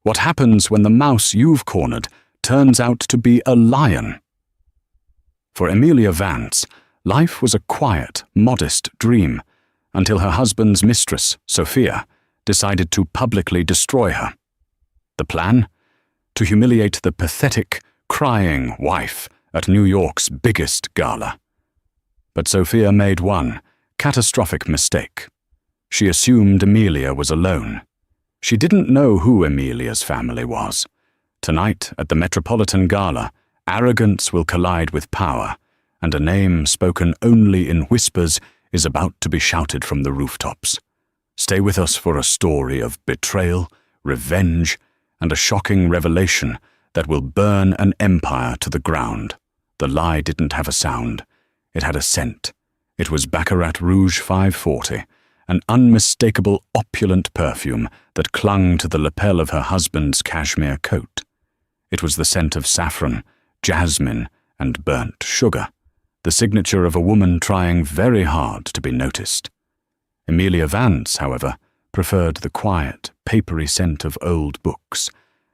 What happens when the mouse you've cornered turns out to be a lion? For Amelia Vance, life was a quiet, modest dream, until her husband's mistress, Sophia, decided to publicly destroy her. The plan? To humiliate the pathetic, crying wife at New York's biggest gala. But Sophia made one catastrophic mistake. She assumed Amelia was alone. She didn't know who Amelia's family was. Tonight, at the Metropolitan Gala, arrogance will collide with power, and a name spoken only in whispers is about to be shouted from the rooftops. Stay with us for a story of betrayal, revenge, and a shocking revelation that will burn an empire to the ground. The lie didn't have a sound. It had a scent. It was Baccarat Rouge 540, an unmistakable opulent perfume that clung to the lapel of her husband's cashmere coat. It was the scent of saffron, jasmine, and burnt sugar, the signature of a woman trying very hard to be noticed. Amelia Vance, however, preferred the quiet, papery scent of old books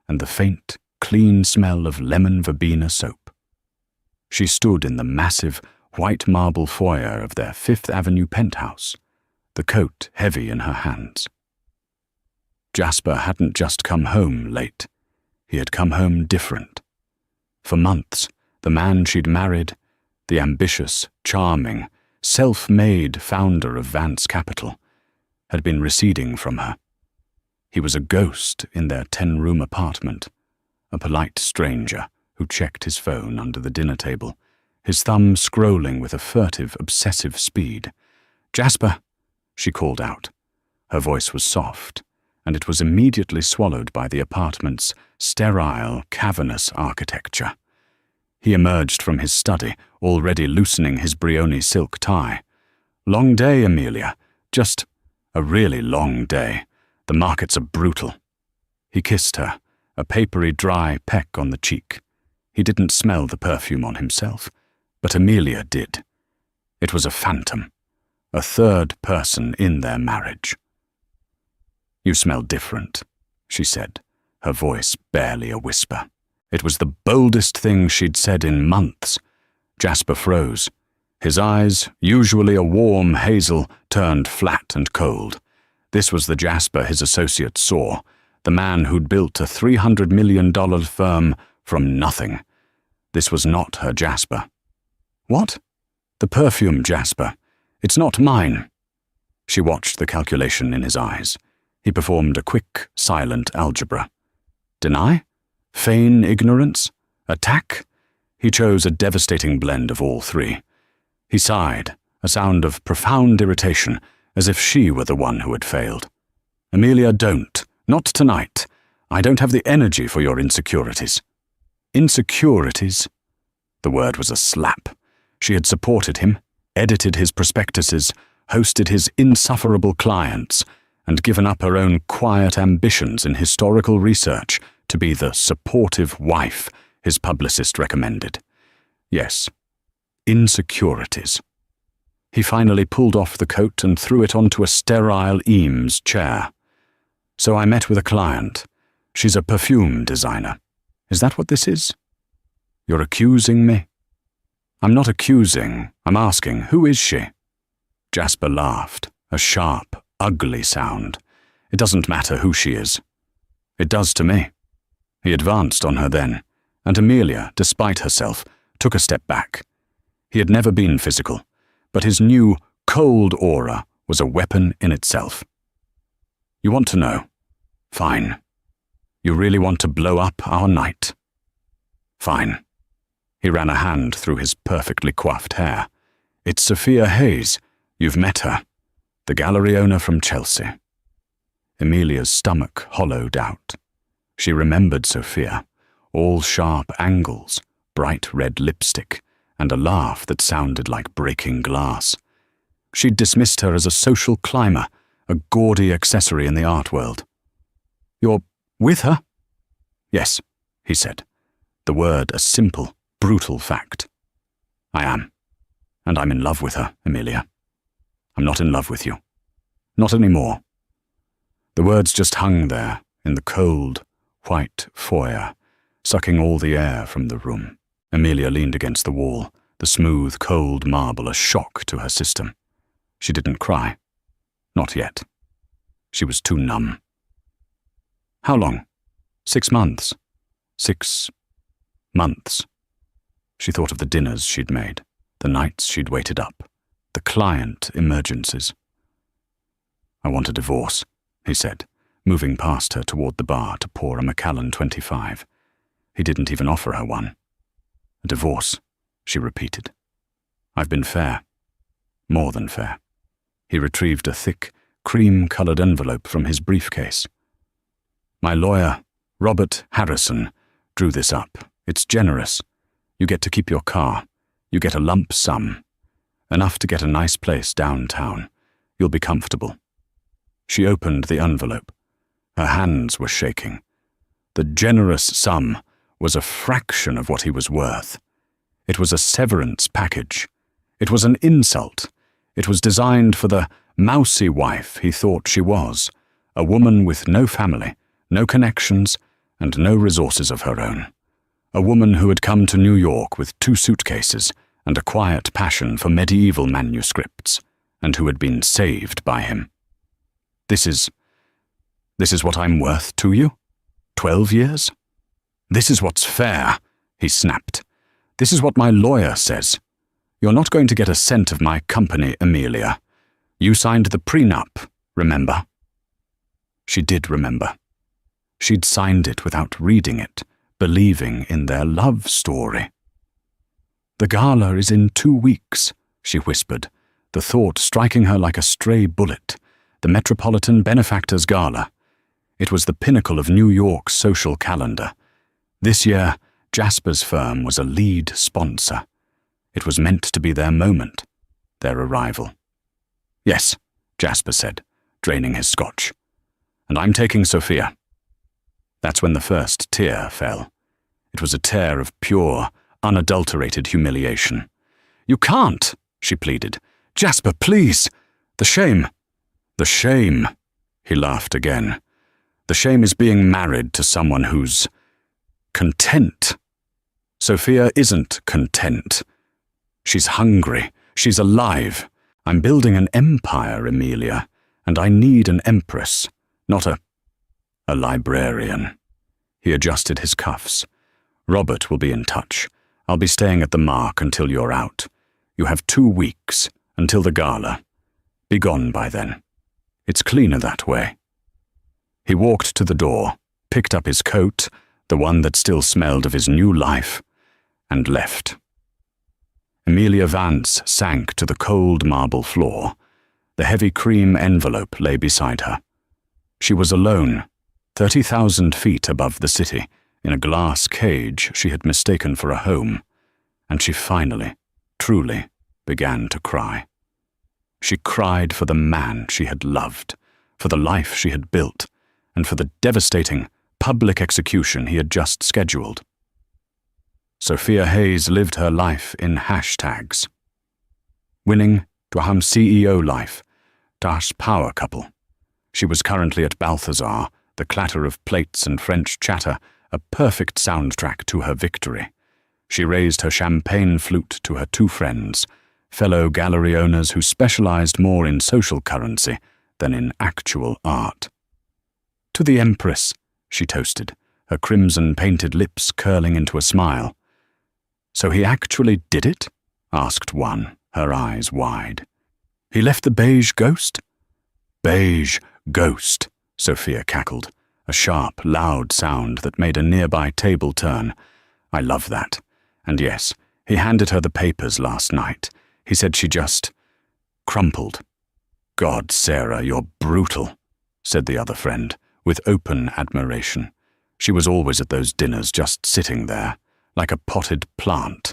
and the faint, clean smell of lemon verbena soap. She stood in the massive, white marble foyer of their Fifth Avenue penthouse, the coat heavy in her hands. Jasper hadn't just come home late. He had come home different. For months, the man she'd married, the ambitious, charming, self-made founder of Vance Capital, had been receding from her. He was a ghost in their 10-room apartment, a polite stranger who checked his phone under the dinner table, his thumb scrolling with a furtive, obsessive speed. "Jasper," she called out. Her voice was soft, and it was immediately swallowed by the apartment's sterile, cavernous architecture. He emerged from his study, already loosening his Brioni silk tie. "Long day, Amelia. Just a really long day. The markets are brutal." He kissed her, a papery dry peck on the cheek. He didn't smell the perfume on himself, but Amelia did. It was a phantom, a third person in their marriage. "You smell different," she said, her voice barely a whisper. It was the boldest thing she'd said in months. Jasper froze. His eyes, usually a warm hazel, turned flat and cold. This was the Jasper his associates saw, the man who'd built a $300 million firm from nothing. This was not her Jasper. "What?" "The perfume, Jasper. It's not mine." She watched the calculation in his eyes. He performed a quick, silent algebra. Deny? Feign ignorance? Attack? He chose a devastating blend of all three. He sighed, a sound of profound irritation, as if she were the one who had failed. "Amelia, don't. Not tonight. I don't have the energy for your insecurities." Insecurities? The word was a slap. She had supported him, edited his prospectuses, hosted his insufferable clients, and given up her own quiet ambitions in historical research to be the supportive wife his publicist recommended. Yes, insecurities. He finally pulled off the coat and threw it onto a sterile Eames chair. "So I met with a client. She's a perfume designer. Is that what this is?" "You're accusing me?" "I'm not accusing. I'm asking, who is she?" Jasper laughed, a sharp, ugly sound. "It doesn't matter who she is." "It does to me." He advanced on her then, and Amelia, despite herself, took a step back. He had never been physical, but his new, cold aura was a weapon in itself. "You want to know? Fine. You really want to blow up our night? Fine." He ran a hand through his perfectly coiffed hair. "It's Sophia Hayes. You've met her. The gallery owner from Chelsea." Amelia's stomach hollowed out. She remembered Sophia, all sharp angles, bright red lipstick, and a laugh that sounded like breaking glass. She'd dismissed her as a social climber, a gaudy accessory in the art world. "You're with her?" "Yes," he said, the word a simple, brutal fact. "I am, and I'm in love with her, Amelia. I'm not in love with you. Not anymore." The words just hung there, in the cold, white foyer, sucking all the air from the room. Amelia leaned against the wall, the smooth, cold marble a shock to her system. She didn't cry. Not yet. She was too numb. How long? 6 months. 6 months. She thought of the dinners she'd made, the nights she'd waited up, the client emergencies. I want a divorce, he said, moving past her toward the bar to pour a Macallan 25. He didn't even offer her one. A divorce, she repeated. I've been fair. More than fair. He retrieved a thick, cream-colored envelope from his briefcase. My lawyer, Robert Harrison, drew this up. It's generous. You get to keep your car. You get a lump sum. Enough to get a nice place downtown. You'll be comfortable. She opened the envelope. Her hands were shaking. The generous sum was a fraction of what he was worth. It was a severance package. It was an insult. It was designed for the mousy wife he thought she was, a woman with no family, no connections, and no resources of her own. A woman who had come to New York with 2 suitcases and a quiet passion for medieval manuscripts, and who had been saved by him. This is what I'm worth to you? 12 years? This is what's fair, he snapped. This is what my lawyer says. You're not going to get a cent of my company, Amelia. You signed the prenup, remember? She did remember. She'd signed it without reading it, believing in their love story. The gala is in 2 weeks, she whispered, the thought striking her like a stray bullet. The Metropolitan Benefactors Gala. It was the pinnacle of New York's social calendar. This year, Jasper's firm was a lead sponsor. It was meant to be their moment, their arrival. Yes, Jasper said, draining his scotch. And I'm taking Sophia. That's when the first tear fell. It was a tear of pure, unadulterated humiliation. You can't, she pleaded. Jasper, please. The shame. The shame, he laughed again. The shame is being married to someone who's content. Sophia isn't content. She's hungry. She's alive. I'm building an empire, Amelia, and I need an empress, not a librarian. He adjusted his cuffs. Robert will be in touch. I'll be staying at the Mark until you're out. You have 2 weeks, until the gala. Be gone by then. It's cleaner that way. He walked to the door, picked up his coat, the one that still smelled of his new life, and left. Amelia Vance sank to the cold marble floor. The heavy cream envelope lay beside her. She was alone, 30,000 feet above the city, in a glass cage she had mistaken for a home, and she finally, truly, began to cry. She cried for the man she had loved, for the life she had built, and for the devastating public execution he had just scheduled. Sophia Hayes lived her life in hashtags. Winning Dwaham CEO life, Das power couple. She was currently at Balthazar, the clatter of plates and French chatter, a perfect soundtrack to her victory. She raised her champagne flute to her 2 friends, fellow gallery owners who specialized more in social currency than in actual art. To the Empress, she toasted, her crimson-painted lips curling into a smile. So he actually did it? Asked one, her eyes wide. He left the beige ghost? Beige ghost, Sophia cackled, a sharp, loud sound that made a nearby table turn. I love that. And yes, he handed her the papers last night. He said she just crumpled. God, Sarah, you're brutal, said the other friend, with open admiration. She was always at those dinners just sitting there, like a potted plant,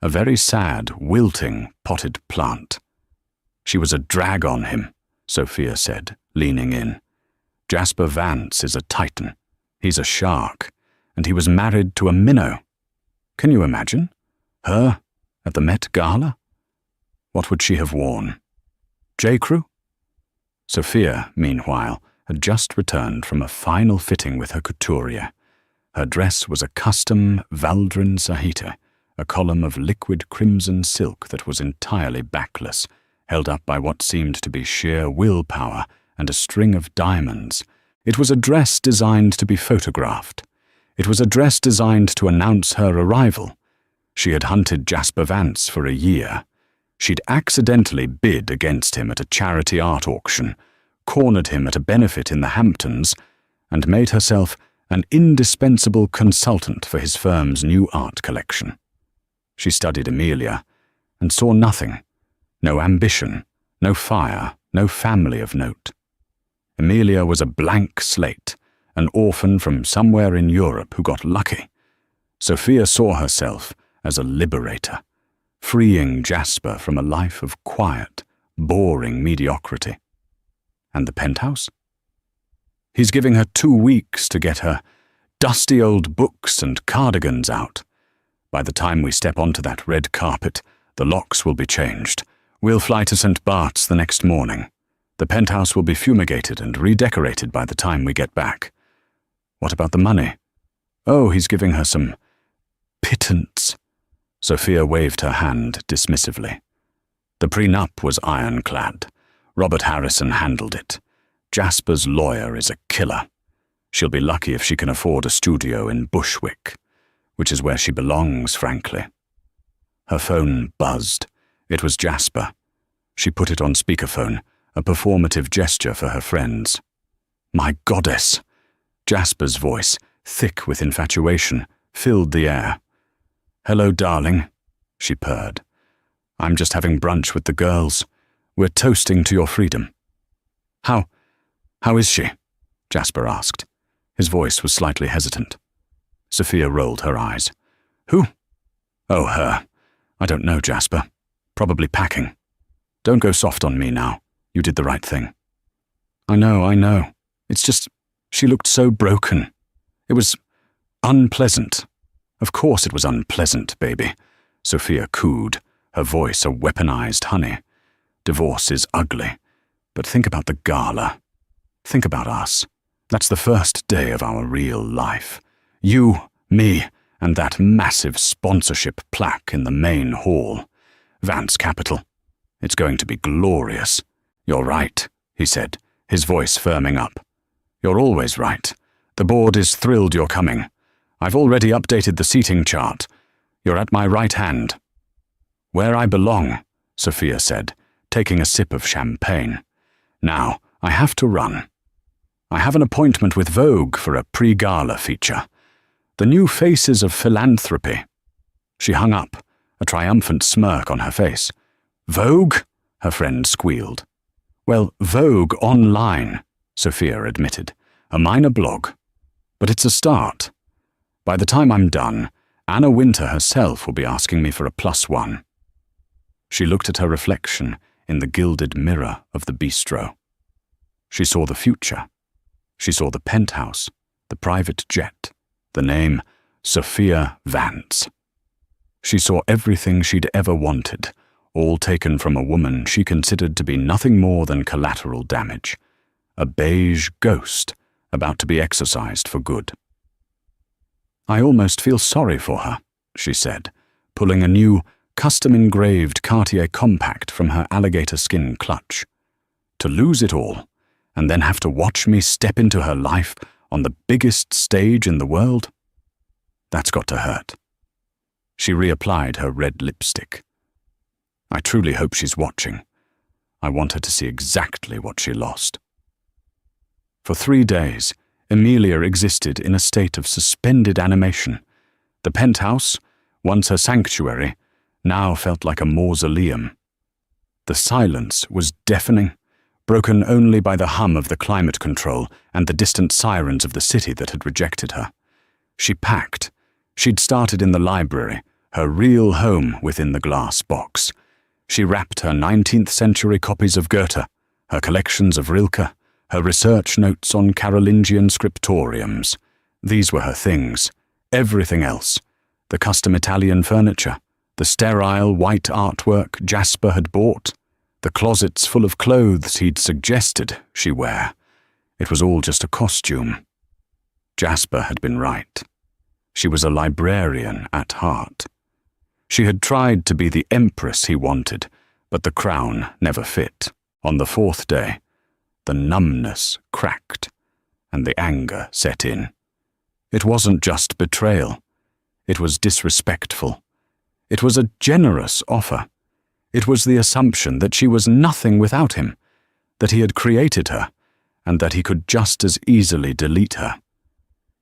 a very sad, wilting potted plant. She was a drag on him, Sophia said, leaning in. Jasper Vance is a titan. He's a shark, and he was married to a minnow. Can you imagine? Her at the Met Gala? What would she have worn? J.Crew? Sophia, meanwhile, had just returned from a final fitting with her couturier. Her dress was a custom Valdrin Sahita, a column of liquid crimson silk that was entirely backless, held up by what seemed to be sheer willpower and a string of diamonds. It was a dress designed to be photographed. It was a dress designed to announce her arrival. She had hunted Jasper Vance for a year. She'd accidentally bid against him at a charity art auction, cornered him at a benefit in the Hamptons, and made herself an indispensable consultant for his firm's new art collection. She studied Amelia and saw nothing. No ambition, no fire, no family of note. Amelia was a blank slate, an orphan from somewhere in Europe who got lucky. Sophia saw herself as a liberator, freeing Jasper from a life of quiet, boring mediocrity. And the penthouse? He's giving her 2 weeks to get her dusty old books and cardigans out. By the time we step onto that red carpet, the locks will be changed. We'll fly to St. Bart's the next morning. The penthouse will be fumigated and redecorated by the time we get back. What about the money? Oh, he's giving her some pittance. Sophia waved her hand dismissively. The prenup was ironclad. Robert Harrison handled it. Jasper's lawyer is a killer. She'll be lucky if she can afford a studio in Bushwick, which is where she belongs, frankly. Her phone buzzed. It was Jasper. She put it on speakerphone, a performative gesture for her friends. My goddess! Jasper's voice, thick with infatuation, filled the air. Hello, darling, she purred. I'm just having brunch with the girls. We're toasting to your freedom. How is she? Jasper asked. His voice was slightly hesitant. Sophia rolled her eyes. Who? Oh, her. I don't know, Jasper. Probably packing. Don't go soft on me now. You did the right thing. I know. It's just, she looked so broken. It was unpleasant. Of course it was unpleasant, baby. Sophia cooed, her voice a weaponized honey. Divorce is ugly. But think about the gala. Think about us. That's the first day of our real life. You, me, and that massive sponsorship plaque in the main hall. Vance Capital. It's going to be glorious. You're right, he said, his voice firming up. You're always right. The board is thrilled you're coming. I've already updated the seating chart. You're at my right hand. Where I belong, Sophia said, taking a sip of champagne. Now, I have to run. I have an appointment with Vogue for a pre-gala feature. The new faces of philanthropy. She hung up, a triumphant smirk on her face. Vogue? Her friend squealed. Well, Vogue Online, Sophia admitted. A minor blog. But it's a start. By the time I'm done, Anna Winter herself will be asking me for a +1. She looked at her reflection in the gilded mirror of the bistro. She saw the future. She saw the penthouse, the private jet, the name Sophia Vance. She saw everything she'd ever wanted, all taken from a woman she considered to be nothing more than collateral damage, a beige ghost about to be exorcised for good. I almost feel sorry for her, she said, pulling a new, custom-engraved Cartier compact from her alligator skin clutch. To lose it all, and then have to watch me step into her life on the biggest stage in the world? That's got to hurt. She reapplied her red lipstick. I truly hope she's watching. I want her to see exactly what she lost. For 3 days, Amelia existed in a state of suspended animation. The penthouse, once her sanctuary, now felt like a mausoleum. The silence was deafening, broken only by the hum of the climate control and the distant sirens of the city that had rejected her. She packed. She'd started in the library, her real home within the glass box. She wrapped her 19th century copies of Goethe, her collections of Rilke, her research notes on Carolingian scriptoriums. These were her things. Everything else. The custom Italian furniture, the sterile white artwork Jasper had bought, the closets full of clothes he'd suggested she wear. It was all just a costume. Jasper had been right. She was a librarian at heart. She had tried to be the empress he wanted, but the crown never fit. On the fourth day, the numbness cracked, and the anger set in. It wasn't just betrayal. It was disrespectful. It was a generous offer. It was the assumption that she was nothing without him, that he had created her, and that he could just as easily delete her.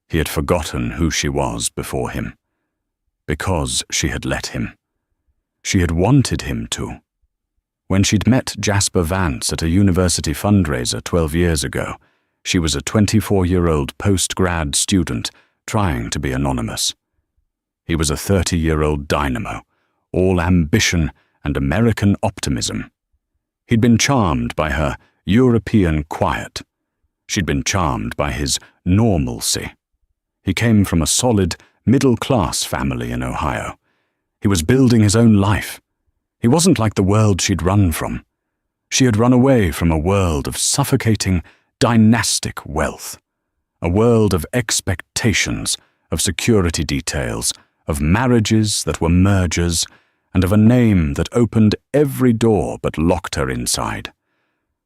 He had forgotten who she was before him, because she had let him. She had wanted him to. When she'd met Jasper Vance at a university fundraiser 12 years ago, she was a 24-year-old post-grad student trying to be anonymous. He was a 30-year-old dynamo, all ambition and American optimism. He'd been charmed by her European quiet. She'd been charmed by his normalcy. He came from a solid, middle-class family in Ohio. He was building his own life. He wasn't like the world she'd run from. She had run away from a world of suffocating, dynastic wealth, a world of expectations, of security details, of marriages that were mergers, and of a name that opened every door but locked her inside.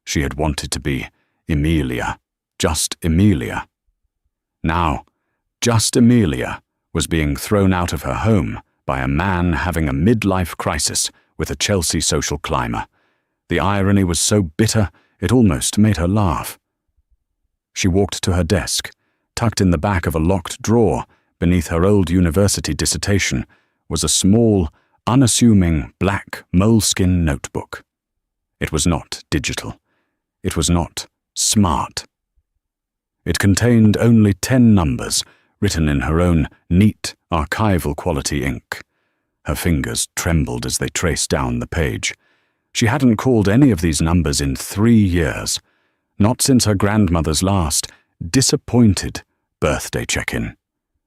She had wanted to be Emilia, just Emilia. Now, just Emilia was being thrown out of her home by a man having a midlife crisis with a Chelsea social climber. The irony was so bitter it almost made her laugh. She walked to her desk. Tucked in the back of a locked drawer, beneath her old university dissertation, was a small, unassuming black moleskin notebook. It was not digital. It was not smart. It contained only 10 numbers, written in her own neat, archival quality ink. Her fingers trembled as they traced down the page. She hadn't called any of these numbers in 3 years, not since her grandmother's last, disappointed birthday check-in.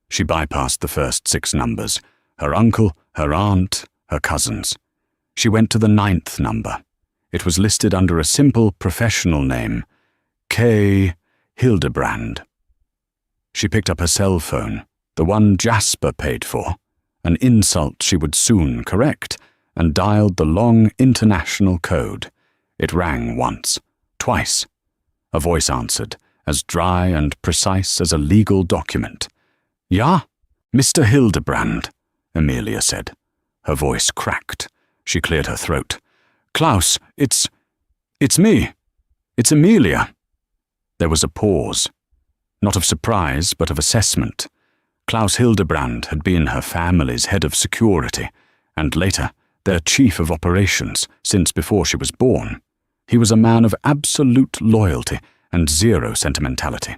She bypassed the first 6 numbers, her uncle, her aunt, her cousins. She went to the 9th number. It was listed under a simple professional name, K. Hildebrand. She picked up her cell phone, the one Jasper paid for, an insult she would soon correct, and dialed the long international code. It rang once, twice. A voice answered, as dry and precise as a legal document. "Ja, Mr. Hildebrand," Emilia said. Her voice cracked. She cleared her throat. "Klaus, it's me. It's Emilia." There was a pause. Not of surprise, but of assessment. Klaus Hildebrand had been her family's head of security, and later, their chief of operations, since before she was born. He was a man of absolute loyalty and zero sentimentality.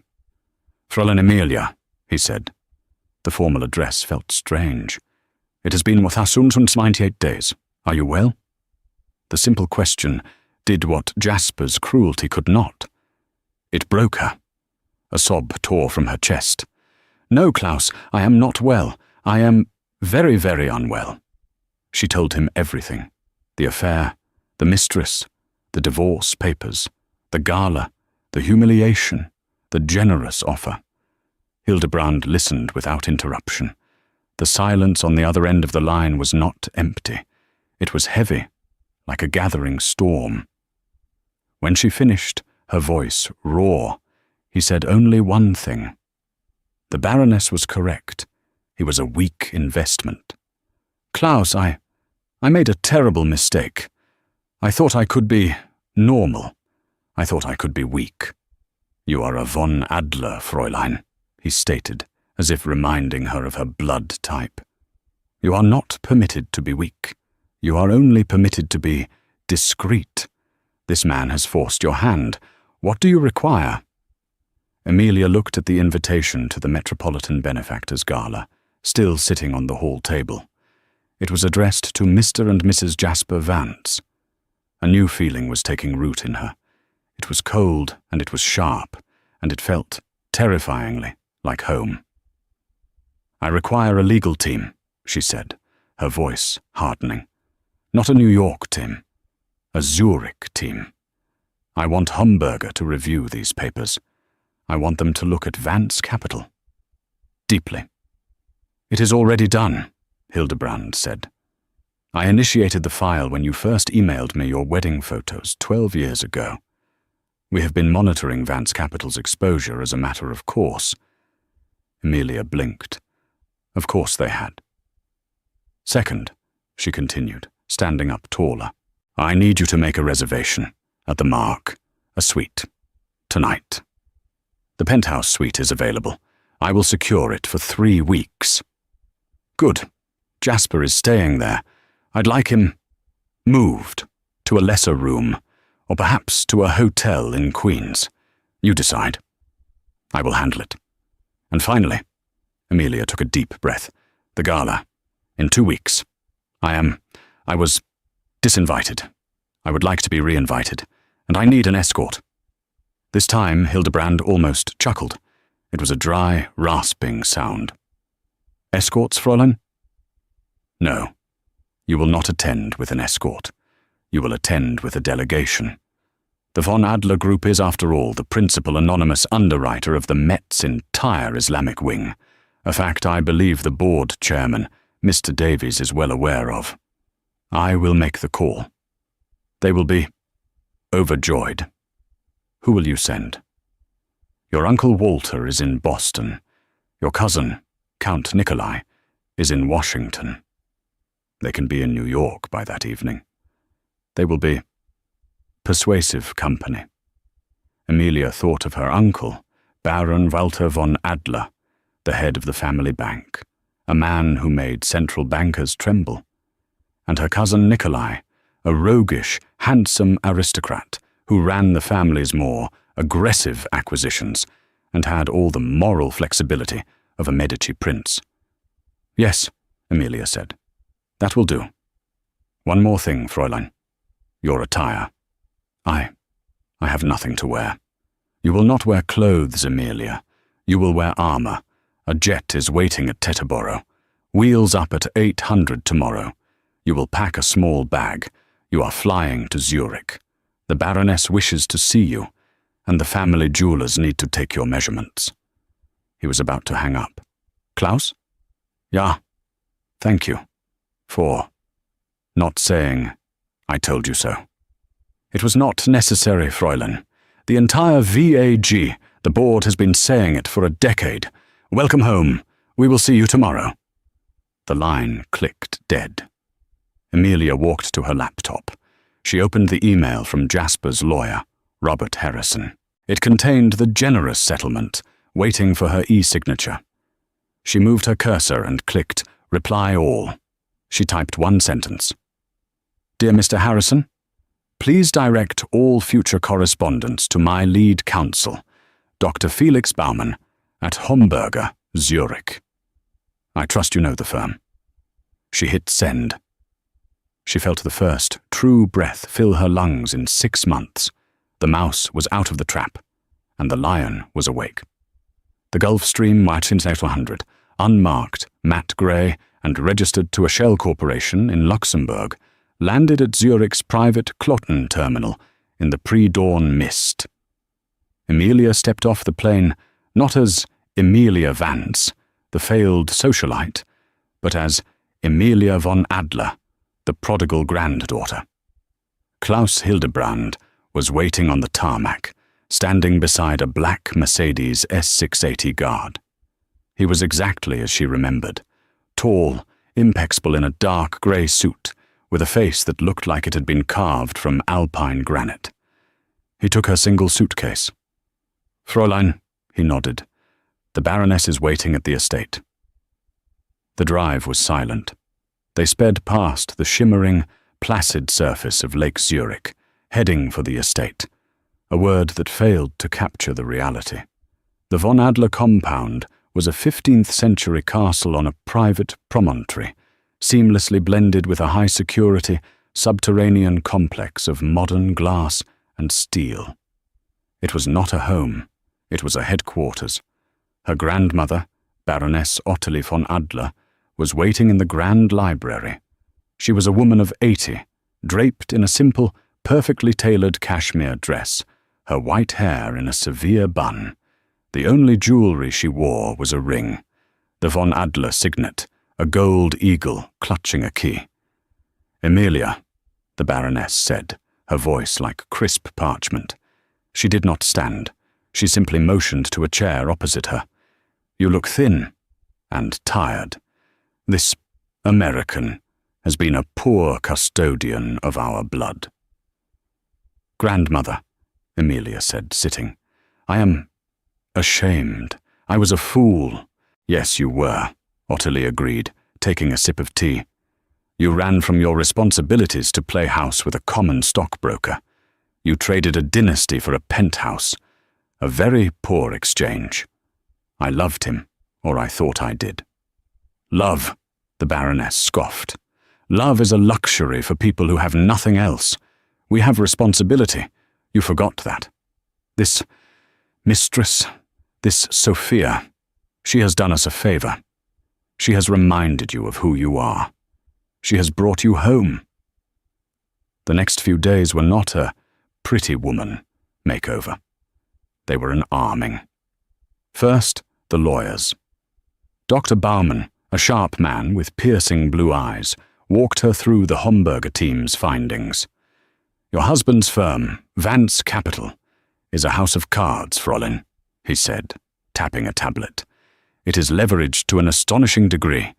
"Fräulein Emilia," he said. The formal address felt strange. "It has been 198 days. Are you well?" The simple question did what Jasper's cruelty could not. It broke her. A sob tore from her chest. "No, Klaus, I am not well. I am very, very unwell." She told him everything. The affair, the mistress, the divorce papers, the gala, the humiliation, the generous offer. Hildebrand listened without interruption. The silence on the other end of the line was not empty. It was heavy, like a gathering storm. When she finished, her voice raw, he said only one thing. The Baroness was correct. He was a weak investment. "Klaus, I made a terrible mistake. I thought I could be normal. I thought I could be weak." "You are a von Adler, Fräulein," he stated, as if reminding her of her blood type. "You are not permitted to be weak. You are only permitted to be discreet. This man has forced your hand. What do you require?" Emilia looked at the invitation to the Metropolitan Benefactors Gala, still sitting on the hall table. It was addressed to Mr. and Mrs. Jasper Vance. A new feeling was taking root in her. It was cold, and it was sharp, and it felt terrifyingly like home. "I require a legal team," she said, her voice hardening. "Not a New York team, a Zurich team. I want Homburger to review these papers. I want them to look at Vance Capital. Deeply. "It is already done," Hildebrand said. "I initiated the file when you first emailed me your wedding photos 12 years ago. We have been monitoring Vance Capital's exposure as a matter of course." Amelia blinked. Of course they had. "Second," she continued, standing up taller, "I need you to make a reservation at the Mark, a suite, tonight. The penthouse suite is available. I will secure it for 3 weeks." "Good. Jasper is staying there. I'd like him moved to a lesser room, or perhaps to a hotel in Queens. You decide. I will handle it. And finally," Amelia took a deep breath, "the gala. In 2 weeks. I was disinvited. I would like to be reinvited, and I need an escort." This time Hildebrand almost chuckled. It was a dry, rasping sound. "Escorts, Fräulein?" "No. You will not attend with an escort. You will attend with a delegation. The von Adler Group is, after all, the principal anonymous underwriter of the Met's entire Islamic wing, a fact I believe the board chairman, Mr. Davies, is well aware of. I will make the call. They will be overjoyed. Who will you send? Your Uncle Walter is in Boston. Your cousin, Count Nikolai, is in Washington. They can be in New York by that evening. They will be persuasive company." Amelia thought of her uncle, Baron Walter von Adler, the head of the family bank, a man who made central bankers tremble, and her cousin Nikolai, a roguish, handsome aristocrat who ran the family's more aggressive acquisitions and had all the moral flexibility of a Medici prince. "Yes," Amelia said. "That will do. One more thing, Fräulein. Your attire. I have nothing to wear. You will not wear clothes, Amelia. You will wear armor. A jet is waiting at Teterboro. Wheels up at 800 tomorrow. You will pack a small bag. You are flying to Zurich. The Baroness wishes to see you, and the family jewelers need to take your measurements." He was about to hang up. "Klaus?" "Ja. Thank you. For not saying I told you so." "It was not necessary, Fräulein. The entire VAG, the board has been saying it for a decade. Welcome home. We will see you tomorrow." The line clicked dead. Amelia walked to her laptop. She opened the email from Jasper's lawyer, Robert Harrison. It contained the generous settlement, waiting for her e-signature. She moved her cursor and clicked Reply All. She typed one sentence. "Dear Mr. Harrison, please direct all future correspondence to my lead counsel, Dr. Felix Baumann, at Homburger, Zurich. I trust you know the firm." She hit send. She felt the first true breath fill her lungs in 6 months. The mouse was out of the trap, and the lion was awake. The Gulfstream Martin 800, unmarked, matte grey, and registered to a shell corporation in Luxembourg, landed at Zurich's private Kloten terminal in the pre-dawn mist. Amelia stepped off the plane not as Amelia Vance, the failed socialite, but as Amelia von Adler, the prodigal granddaughter. Klaus Hildebrand was waiting on the tarmac, standing beside a black Mercedes S680 Guard. He was exactly as she remembered, tall, impeccable in a dark grey suit, with a face that looked like it had been carved from alpine granite. He took her single suitcase. "Fräulein," he nodded, "the Baroness is waiting at the estate." The drive was silent. They sped past the shimmering, placid surface of Lake Zurich, heading for the estate, a word that failed to capture the reality. The von Adler compound was a 15th century castle on a private promontory, seamlessly blended with a high-security, subterranean complex of modern glass and steel. It was not a home, it was a headquarters. Her grandmother, Baroness Ottilie von Adler, was waiting in the grand library. She was a woman of 80, draped in a simple, perfectly tailored cashmere dress, her white hair in a severe bun. The only jewelry she wore was a ring, the von Adler signet, a gold eagle clutching a key. "Emilia," the Baroness said, her voice like crisp parchment. She did not stand. She simply motioned to a chair opposite her. "You look thin and tired. This American has been a poor custodian of our blood." "Grandmother," Emilia said, sitting, "I am ashamed. I was a fool." "Yes, you were," Ottilie agreed, taking a sip of tea. "You ran from your responsibilities to play house with a common stockbroker. You traded a dynasty for a penthouse. A very poor exchange. I loved him, or I thought I did." "Love," the Baroness scoffed. "Love is a luxury for people who have nothing else. We have responsibility. You forgot that. This mistress, this Sophia, she has done us a favor. She has reminded you of who you are. She has brought you home." The next few days were not a pretty woman makeover. They were an arming. First, the lawyers. Dr. Baumann, a sharp man with piercing blue eyes, walked her through the Homburger team's findings. "Your husband's firm, Vance Capital, is a house of cards, Fräulein," he said, tapping a tablet. "It is leveraged to an astonishing degree.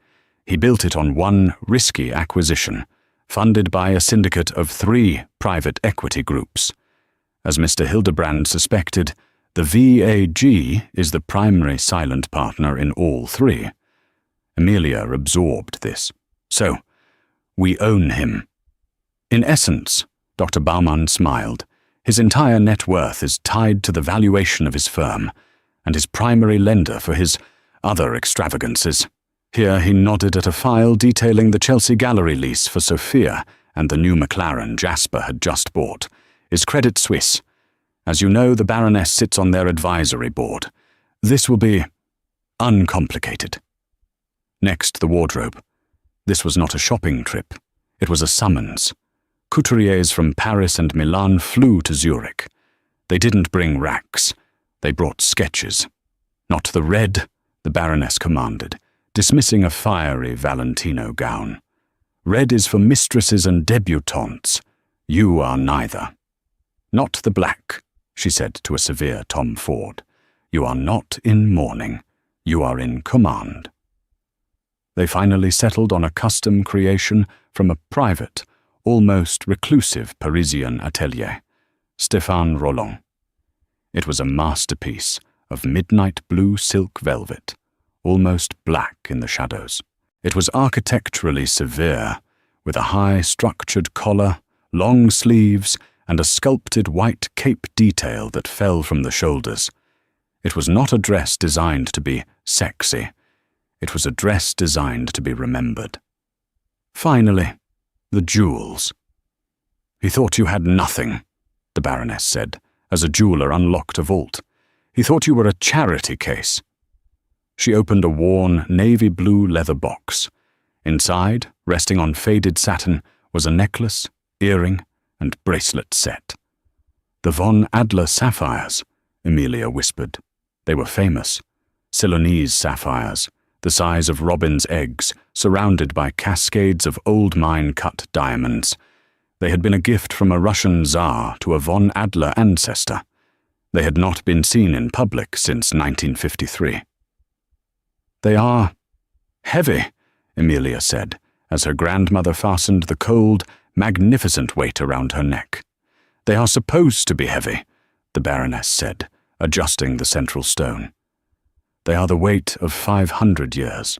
He built it on one risky acquisition, funded by a syndicate of 3 private equity groups. As Mr. Hildebrand suspected, the VAG is the primary silent partner in all 3. Emilia absorbed this. "So, we own him." "In essence," Dr. Baumann smiled, "his entire net worth is tied to the valuation of his firm, and his primary lender for his other extravagances." Here he nodded at a file detailing the Chelsea Gallery lease for Sophia and the new McLaren Jasper had just bought, is Credit Suisse. As you know, the Baroness sits on their advisory board. This will be uncomplicated. Next, the wardrobe. This was not a shopping trip. It was a summons. Couturiers from Paris and Milan flew to Zurich. They didn't bring racks. They brought sketches. "Not the red," the Baroness commanded, dismissing a fiery Valentino gown. "Red is for mistresses and debutantes. You are neither." "Not the black," she said to a severe Tom Ford. "You are not in mourning. You are in command." They finally settled on a custom creation from a private, almost reclusive Parisian atelier, Stéphane Roland. It was a masterpiece of midnight blue silk velvet, almost black in the shadows. It was architecturally severe, with a high structured collar, long sleeves, and a sculpted white cape detail that fell from the shoulders. It was not a dress designed to be sexy. It was a dress designed to be remembered. Finally, the jewels. "He thought you had nothing," the Baroness said, as a jeweller unlocked a vault. "He thought you were a charity case." She opened a worn navy blue leather box. Inside, resting on faded satin, was a necklace, earring, and bracelet set. "The von Adler sapphires," Emilia whispered. They were famous. Ceylonese sapphires, the size of robins' eggs, surrounded by cascades of old mine-cut diamonds. They had been a gift from a Russian Tsar to a von Adler ancestor. They had not been seen in public since 1953. "They are heavy," Emilia said, as her grandmother fastened the cold, magnificent weight around her neck. "They are supposed to be heavy," the Baroness said, adjusting the central stone. "They are the weight of 500 years.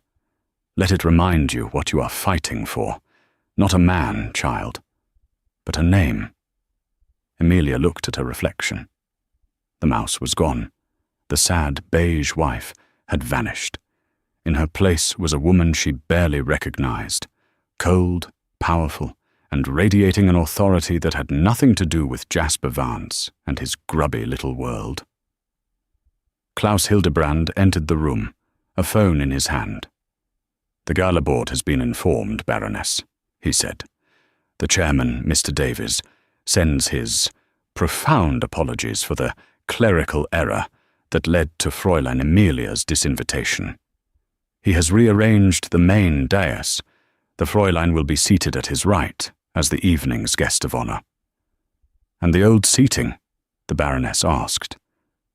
Let it remind you what you are fighting for. Not a man, child, but a name." Emilia looked at her reflection. The mouse was gone. The sad beige wife had vanished. In her place was a woman she barely recognized, cold, powerful, and radiating an authority that had nothing to do with Jasper Vance and his grubby little world. Klaus Hildebrand entered the room, a phone in his hand. "The Gala board has been informed, Baroness," he said. "The chairman, Mr. Davies, sends his profound apologies for the clerical error that led to Fräulein Emilia's disinvitation." He has rearranged the main dais. The Fräulein will be seated at his right, as the evening's guest of honor." "And the old seating?" the Baroness asked.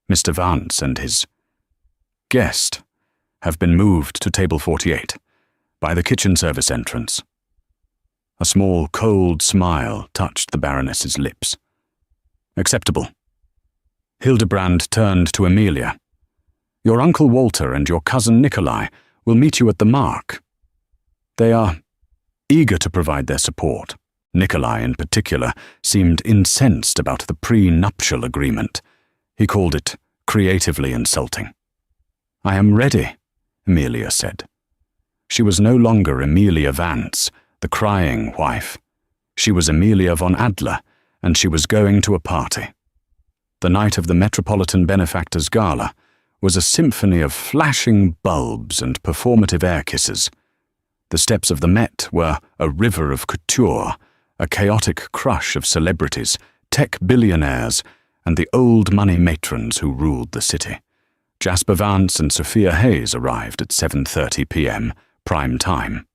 "Mr. Vance and his guest have been moved to table 48, by the kitchen service entrance." A small, cold smile touched the Baroness's lips. "Acceptable." Hildebrand turned to Emilia. "Your Uncle Walter and your cousin Nikolai will meet you at the Mark. They are eager to provide their support." Nikolai, in particular, seemed incensed about the pre-nuptial agreement. He called it creatively insulting. "I am ready," Emilia said. She was no longer Emilia Vance, the crying wife. She was Emilia von Adler, and she was going to a party. The night of the Metropolitan Benefactor's Gala was a symphony of flashing bulbs and performative air kisses. The steps of the Met were a river of couture, a chaotic crush of celebrities, tech billionaires, and the old money matrons who ruled the city. Jasper Vance and Sophia Hayes arrived at 7:30 p.m., prime time.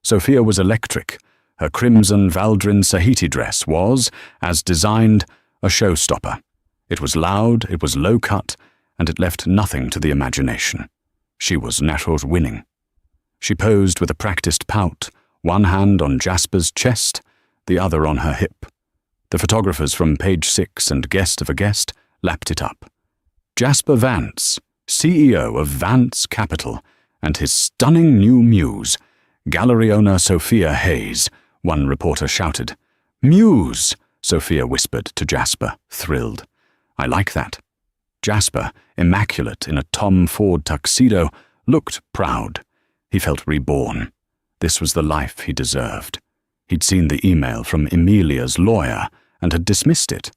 Sophia was electric. Her crimson Valdrin Sahiti dress was, as designed, a showstopper. It was loud, it was low-cut, and it left nothing to the imagination. She was Netto's winning. She posed with a practiced pout, one hand on Jasper's chest, the other on her hip. The photographers from Page 6 and Guest of a Guest lapped it up. Jasper Vance, CEO of Vance Capital, and his stunning new muse, gallery owner Sophia Hayes, one reporter shouted. "Muse," Sophia whispered to Jasper, thrilled. "I like that." Jasper, immaculate in a Tom Ford tuxedo, looked proud. He felt reborn. This was the life he deserved. He'd seen the email from Emilia's lawyer and had dismissed it.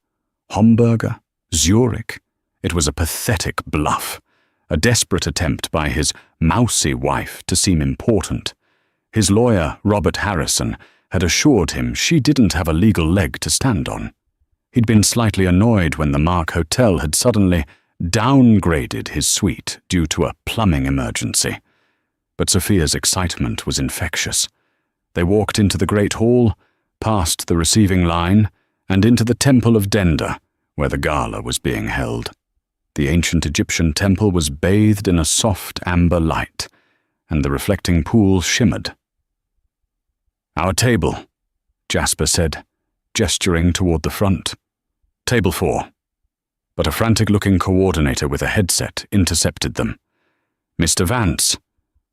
Homburger? Zurich? It was a pathetic bluff, a desperate attempt by his mousy wife to seem important. His lawyer, Robert Harrison, had assured him she didn't have a legal leg to stand on. He'd been slightly annoyed when the Mark Hotel had suddenly downgraded his suite due to a plumbing emergency. But Sophia's excitement was infectious. They walked into the Great Hall, past the receiving line, and into the Temple of Denda, where the gala was being held. The ancient Egyptian temple was bathed in a soft amber light, and the reflecting pool shimmered. "Our table," Jasper said, gesturing toward the front. "Table 4. But a frantic-looking coordinator with a headset intercepted them. "Mr. Vance.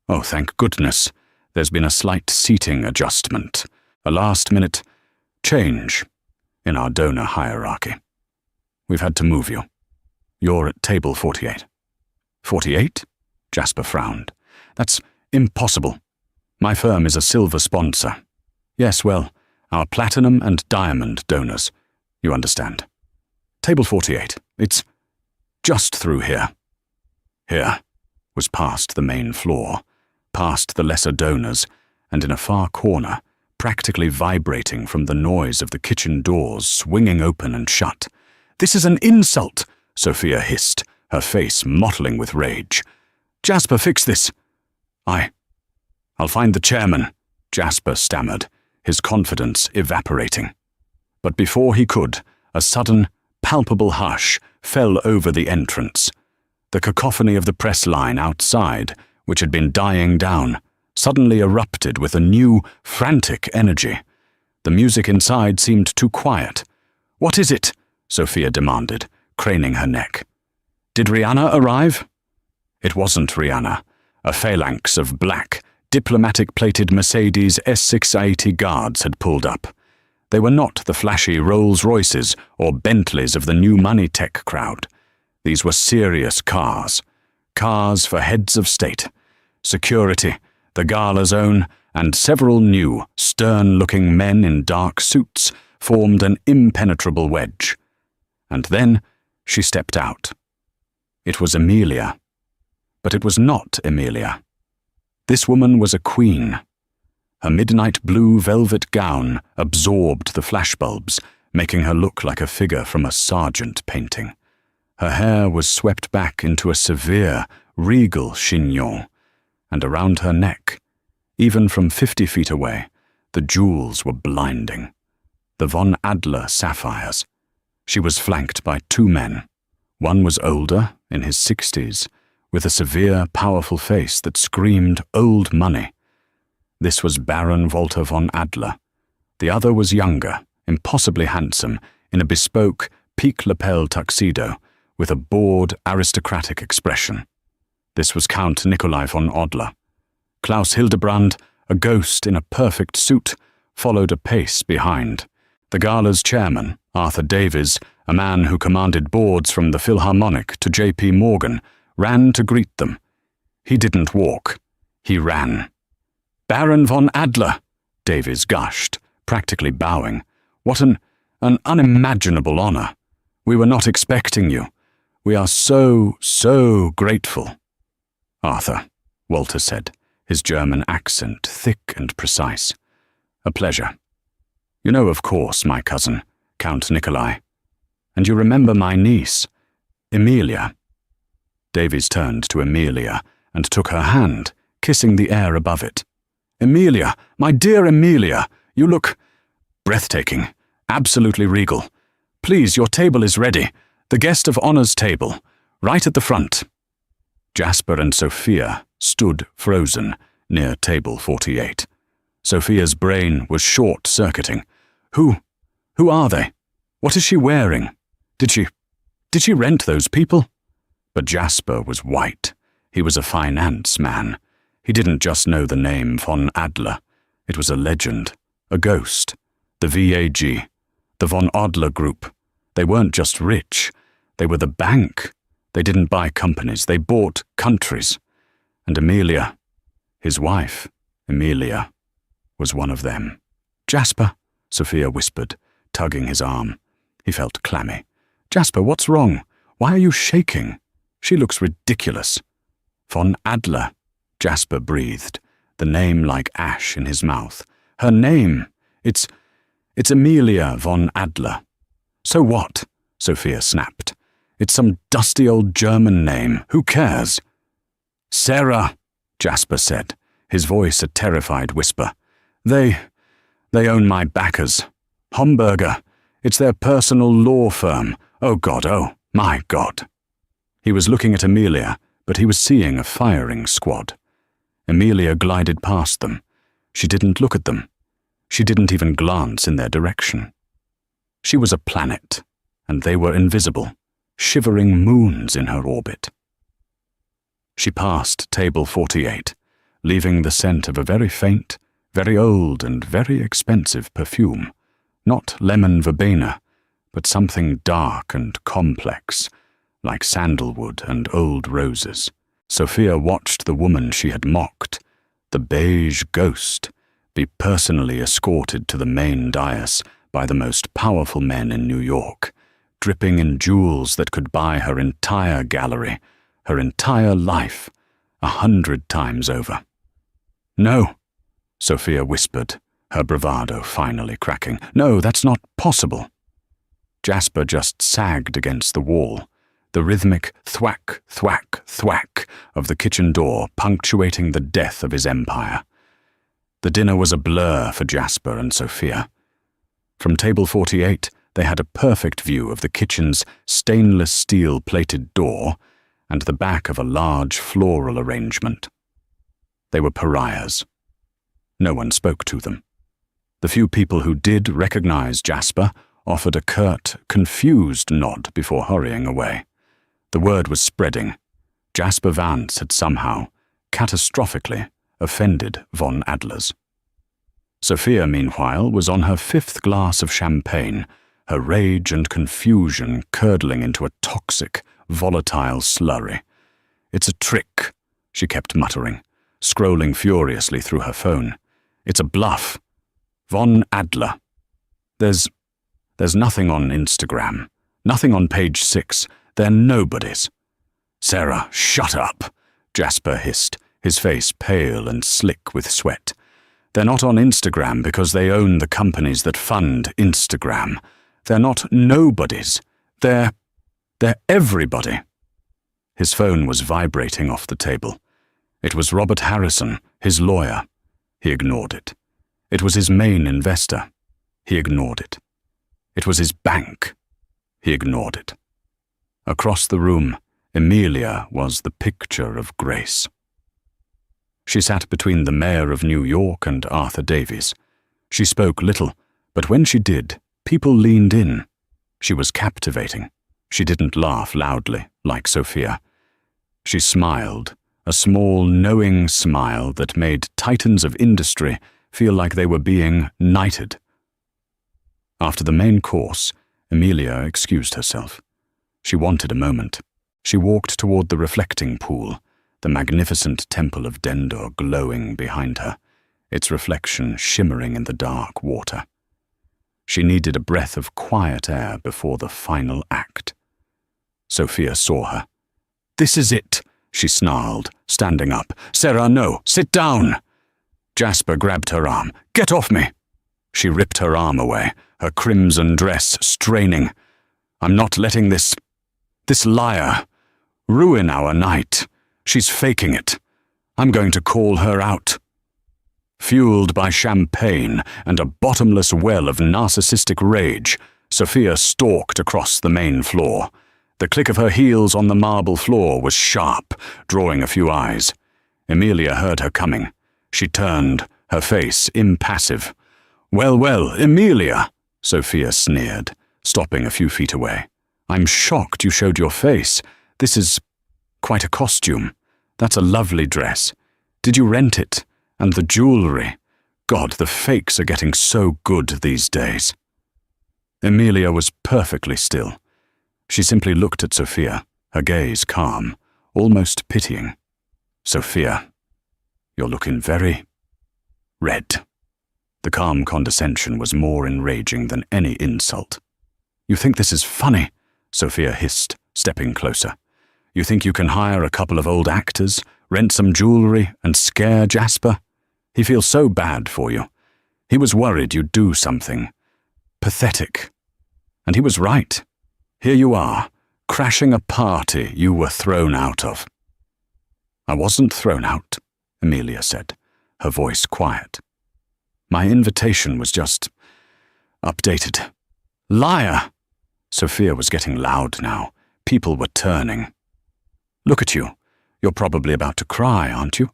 Oh, thank goodness. There's been a slight seating adjustment, a last-minute change in our donor hierarchy. We've had to move you. You're at table 48. 48? Jasper frowned. "That's impossible. My firm is a silver sponsor. Yes, well, our platinum and diamond donors. You understand. Table 48. It's just through here." Here was past the main floor, past the lesser donors, and in a far corner, practically vibrating from the noise of the kitchen doors swinging open and shut. "This is an insult," Sophia hissed, her face mottling with rage. "Jasper, fix this." I'll find the chairman," Jasper stammered, his confidence evaporating. But before he could, a sudden, palpable hush fell over the entrance. The cacophony of the press line outside, which had been dying down, suddenly erupted with a new, frantic energy. The music inside seemed too quiet. "What is it?" Sophia demanded, craning her neck. "Did Rihanna arrive?" It wasn't Rihanna. A phalanx of black, diplomatic-plated Mercedes S680 guards had pulled up. They were not the flashy Rolls-Royces or Bentleys of the new money tech crowd. These were serious cars. Cars for heads of state. Security, the gala's own, and several new, stern-looking men in dark suits formed an impenetrable wedge. And then she stepped out. It was Emilia. But it was not Emilia. This woman was a queen. Her midnight blue velvet gown absorbed the flashbulbs, making her look like a figure from a Sargent painting. Her hair was swept back into a severe, regal chignon, and around her neck. Even from 50 feet away, the jewels were blinding. The von Adler sapphires. She was flanked by 2 men. One was older, in his 60s, with a severe, powerful face that screamed old money. This was Baron Walter von Adler. The other was younger, impossibly handsome, in a bespoke, peak-lapel tuxedo, with a bored, aristocratic expression. This was Count Nikolai von Adler. Klaus Hildebrand, a ghost in a perfect suit, followed apace behind. The Gala's chairman, Arthur Davies, a man who commanded boards from the Philharmonic to J.P. Morgan, ran to greet them. He didn't walk. He ran. "Baron von Adler," Davies gushed, practically bowing. "What an unimaginable honor. We were not expecting you. We are so grateful." "Arthur," Walter said, his German accent thick and precise. "A pleasure. You know, of course, my cousin, Count Nikolai. And you remember my niece, Emilia." Davies turned to Emilia and took her hand, kissing the air above it. "Emilia, my dear Emilia, you look breathtaking, absolutely regal. Please, your table is ready, the guest of honor's table, right at the front." Jasper and Sophia stood frozen near table 48. Sophia's brain was short-circuiting. Who are they? What is she wearing? Did she rent those people? But Jasper was white. He was a finance man. He didn't just know the name von Adler. It was a legend, a ghost. The VAG, the von Adler Group. They weren't just rich. They were the bank. They didn't buy companies. They bought countries. And Emilia, his wife, Emilia, was one of them. "Jasper," Sophia whispered, tugging his arm. He felt clammy. "Jasper, what's wrong? Why are you shaking? She looks ridiculous." "Von Adler," Jasper breathed, the name like ash in his mouth. "Her name. It's Emilia von Adler." "So what?" Sophia snapped. "It's some dusty old German name. Who cares?" "Sarah," Jasper said, his voice a terrified whisper. They own my backers. Homburger. It's their personal law firm. Oh God, oh my God." He was looking at Emilia, but he was seeing a firing squad. Emilia glided past them. She didn't look at them. She didn't even glance in their direction. She was a planet, and they were invisible, shivering moons in her orbit. She passed table 48, leaving the scent of a very faint, very old and very expensive perfume. Not lemon verbena, but something dark and complex, like sandalwood and old roses. Sophia watched the woman she had mocked, the beige ghost, be personally escorted to the main dais by the most powerful men in New York, dripping in jewels that could buy her entire gallery, her entire life, 100 times over. "No," Sophia whispered, her bravado finally cracking. "No, that's not possible." Jasper just sagged against the wall, the rhythmic thwack, thwack, thwack of the kitchen door punctuating the death of his empire. The dinner was a blur for Jasper and Sophia. From table 48, they had a perfect view of the kitchen's stainless steel-plated door and the back of a large floral arrangement. They were pariahs. No one spoke to them. The few people who did recognize Jasper offered a curt, confused nod before hurrying away. The word was spreading. Jasper Vance had somehow, catastrophically, offended von Adler's. Sophia, meanwhile, was on her 5th glass of champagne, her rage and confusion curdling into a toxic, volatile slurry. "It's a trick," she kept muttering, scrolling furiously through her phone. "It's a bluff. Von Adler. There's nothing on Instagram, nothing on page 6. They're nobodies." "Sarah, shut up," Jasper hissed, his face pale and slick with sweat. "They're not on Instagram because they own the companies that fund Instagram. They're not nobodies. They're everybody." His phone was vibrating off the table. It was Robert Harrison, his lawyer. He ignored it. It was his main investor. He ignored it. It was his bank. He ignored it. Across the room, Amelia was the picture of grace. She sat between the mayor of New York and Arthur Davies. She spoke little, but when she did, people leaned in. She was captivating. She didn't laugh loudly, like Sophia. She smiled, a small, knowing smile that made titans of industry feel like they were being knighted. After the main course, Amelia excused herself. She wanted a moment. She walked toward the reflecting pool, the magnificent temple of Dendor glowing behind her, its reflection shimmering in the dark water. She needed a breath of quiet air before the final act. Sophia saw her. "This is it," she snarled, standing up. "Sarah, no, sit down." Jasper grabbed her arm. "Get off me." She ripped her arm away, her crimson dress straining. "I'm not letting this liar ruin our night. She's faking it. I'm going to call her out." Fueled by champagne and a bottomless well of narcissistic rage, Sophia stalked across the main floor. The click of her heels on the marble floor was sharp, drawing a few eyes. Amelia heard her coming. She turned, her face impassive. "Well, well, Amelia," Sophia sneered, stopping a few feet away. "I'm shocked you showed your face. This is quite a costume. That's a lovely dress. Did you rent it? And the jewelry. God, the fakes are getting so good these days." Amelia was perfectly still. She simply looked at Sophia, her gaze calm, almost pitying. "Sophia, you're looking very red." The calm condescension was more enraging than any insult. "You think this is funny?" Sophia hissed, stepping closer. "You think you can hire a couple of old actors, rent some jewelry, and scare Jasper? He feels so bad for you. He was worried you'd do something pathetic. And he was right. Here you are, crashing a party you were thrown out of." "I wasn't thrown out," Amelia said, her voice quiet. "My invitation was just updated." "Liar!" Sophia was getting loud now. People were turning. "Look at you. You're probably about to cry, aren't you?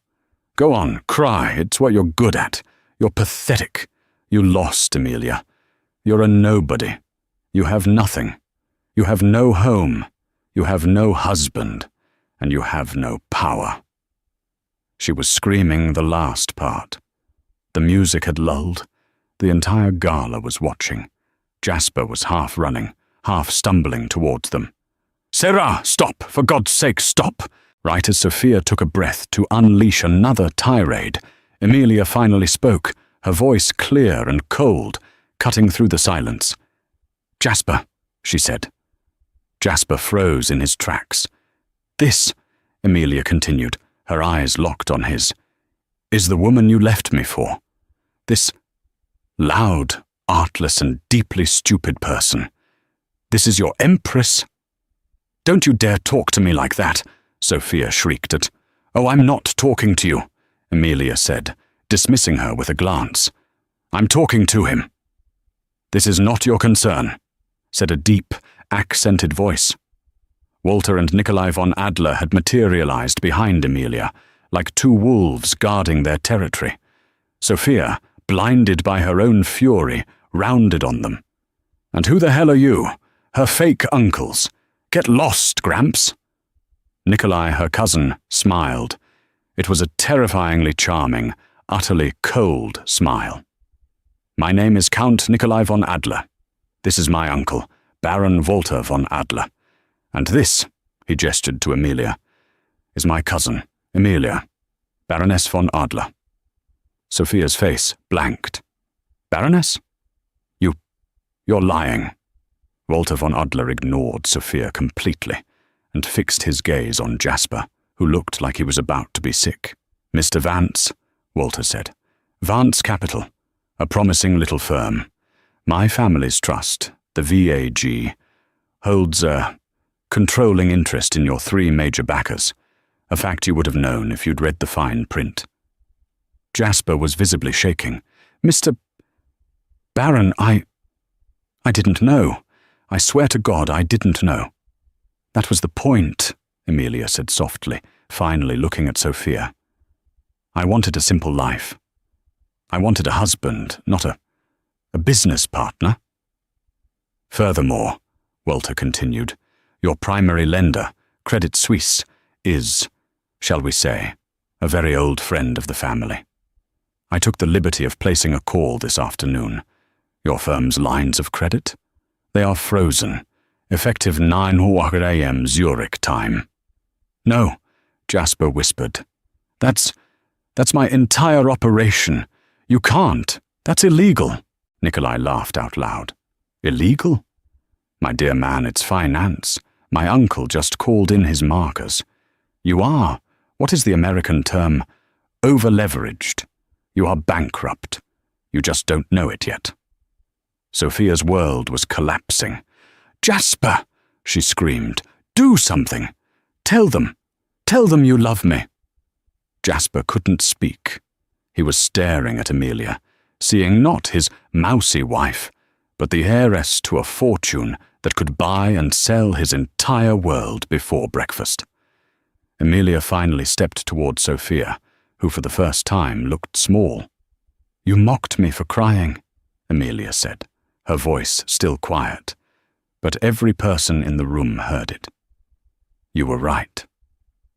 Go on, cry. It's what you're good at. You're pathetic. You lost, Amelia. You're a nobody. You have nothing. You have no home. You have no husband. And you have no power." She was screaming the last part. The music had lulled. The entire gala was watching. Jasper was half running, half stumbling towards them. "Sarah, stop! For God's sake, stop!" Right as Sophia took a breath to unleash another tirade, Amelia finally spoke, her voice clear and cold, cutting through the silence. "Jasper," she said. Jasper froze in his tracks. "This," Amelia continued, her eyes locked on his, "is the woman you left me for. This loud, artless, and deeply stupid person. This is your empress?" "Don't you dare talk to me like that," Sophia shrieked at. "Oh, I'm not talking to you," Amelia said, dismissing her with a glance. "I'm talking to him." "This is not your concern," said a deep, accented voice. Walter and Nikolai von Adler had materialized behind Amelia, like two wolves guarding their territory. Sophia, blinded by her own fury, rounded on them. "And who the hell are you? Her fake uncles. Get lost, Gramps." Nikolai, her cousin, smiled. It was a terrifyingly charming, utterly cold smile. "My name is Count Nikolai von Adler. This is my uncle, Baron Walter von Adler. And this," he gestured to Amelia, "is my cousin, Amelia, Baroness von Adler." Sophia's face blanked. "Baroness? You're lying." Walter von Adler ignored Sophia completely and fixed his gaze on Jasper, who looked like he was about to be sick. "Mr. Vance," Walter said. "Vance Capital, a promising little firm. My family's trust, the VAG, holds a controlling interest in your three major backers, a fact you would have known if you'd read the fine print. Jasper was visibly shaking. Mr. Baron, I didn't know. I swear to God I didn't know. That was the point, Amelia said softly, finally looking at Sophia. I wanted a simple life. I wanted a husband, not a business partner. Furthermore, Walter continued, your primary lender, Credit Suisse, is, shall we say, a very old friend of the family. I took the liberty of placing a call this afternoon. Your firm's lines of credit? They are frozen, effective 9 a.m. Zurich time. No, Jasper whispered. That's my entire operation. You can't. That's illegal. Nikolai laughed out loud. Illegal? My dear man, it's finance. My uncle just called in his markers. You are, what is the American term, over-leveraged. You are bankrupt. You just don't know it yet. Sophia's world was collapsing. Jasper, she screamed, do something. Tell them you love me. Jasper couldn't speak. He was staring at Amelia, seeing not his mousy wife, but the heiress to a fortune that could buy and sell his entire world before breakfast. Amelia finally stepped toward Sophia, who for the first time looked small. You mocked me for crying, Amelia said, her voice still quiet, but every person in the room heard it. You were right.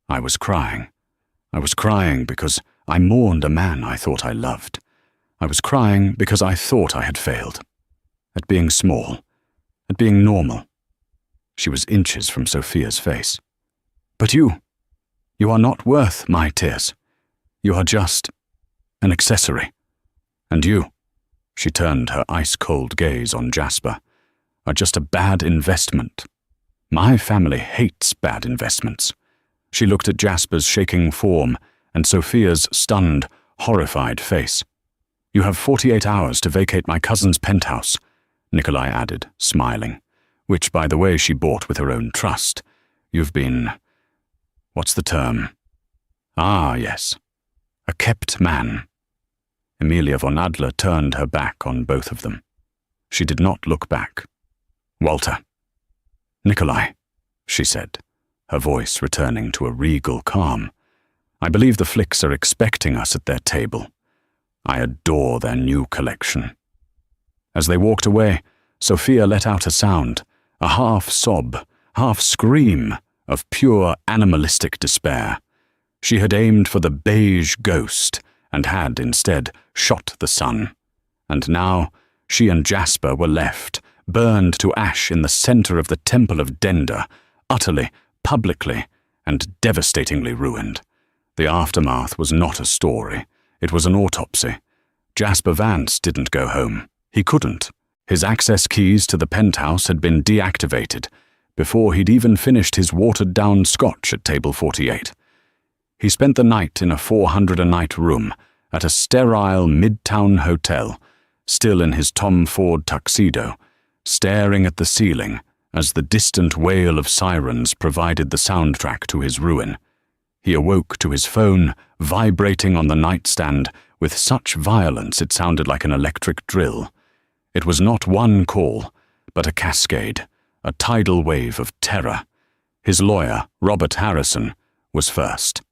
I was crying. I was crying because I mourned a man I thought I loved. I was crying because I thought I had failed. At being small. At being normal. She was inches from Sophia's face. But you are not worth my tears. You are just an accessory. And you, she turned her ice-cold gaze on Jasper, are just a bad investment. My family hates bad investments. She looked at Jasper's shaking form and Sophia's stunned, horrified face. You have 48 hours to vacate my cousin's penthouse, Nikolai added, smiling, which, by the way, she bought with her own trust. You've been... what's the term? Ah, yes. A kept man. Amelia von Adler turned her back on both of them. She did not look back. Walter. Nikolai, she said, her voice returning to a regal calm. I believe the Flicks are expecting us at their table. I adore their new collection. As they walked away, Sophia let out a sound, a half-sob, half-scream of pure animalistic despair. She had aimed for the beige ghost and had, instead, shot the sun. And now, she and Jasper were left, burned to ash in the center of the Temple of Denda, utterly, publicly, and devastatingly ruined. The aftermath was not a story. It was an autopsy. Jasper Vance didn't go home. He couldn't. His access keys to the penthouse had been deactivated before he'd even finished his watered-down scotch at table 48. He spent the night in a 400-a-night room at a sterile midtown hotel, still in his Tom Ford tuxedo, staring at the ceiling as the distant wail of sirens provided the soundtrack to his ruin. He awoke to his phone vibrating on the nightstand with such violence it sounded like an electric drill. It was not one call, but a cascade, a tidal wave of terror. His lawyer, Robert Harrison, was first.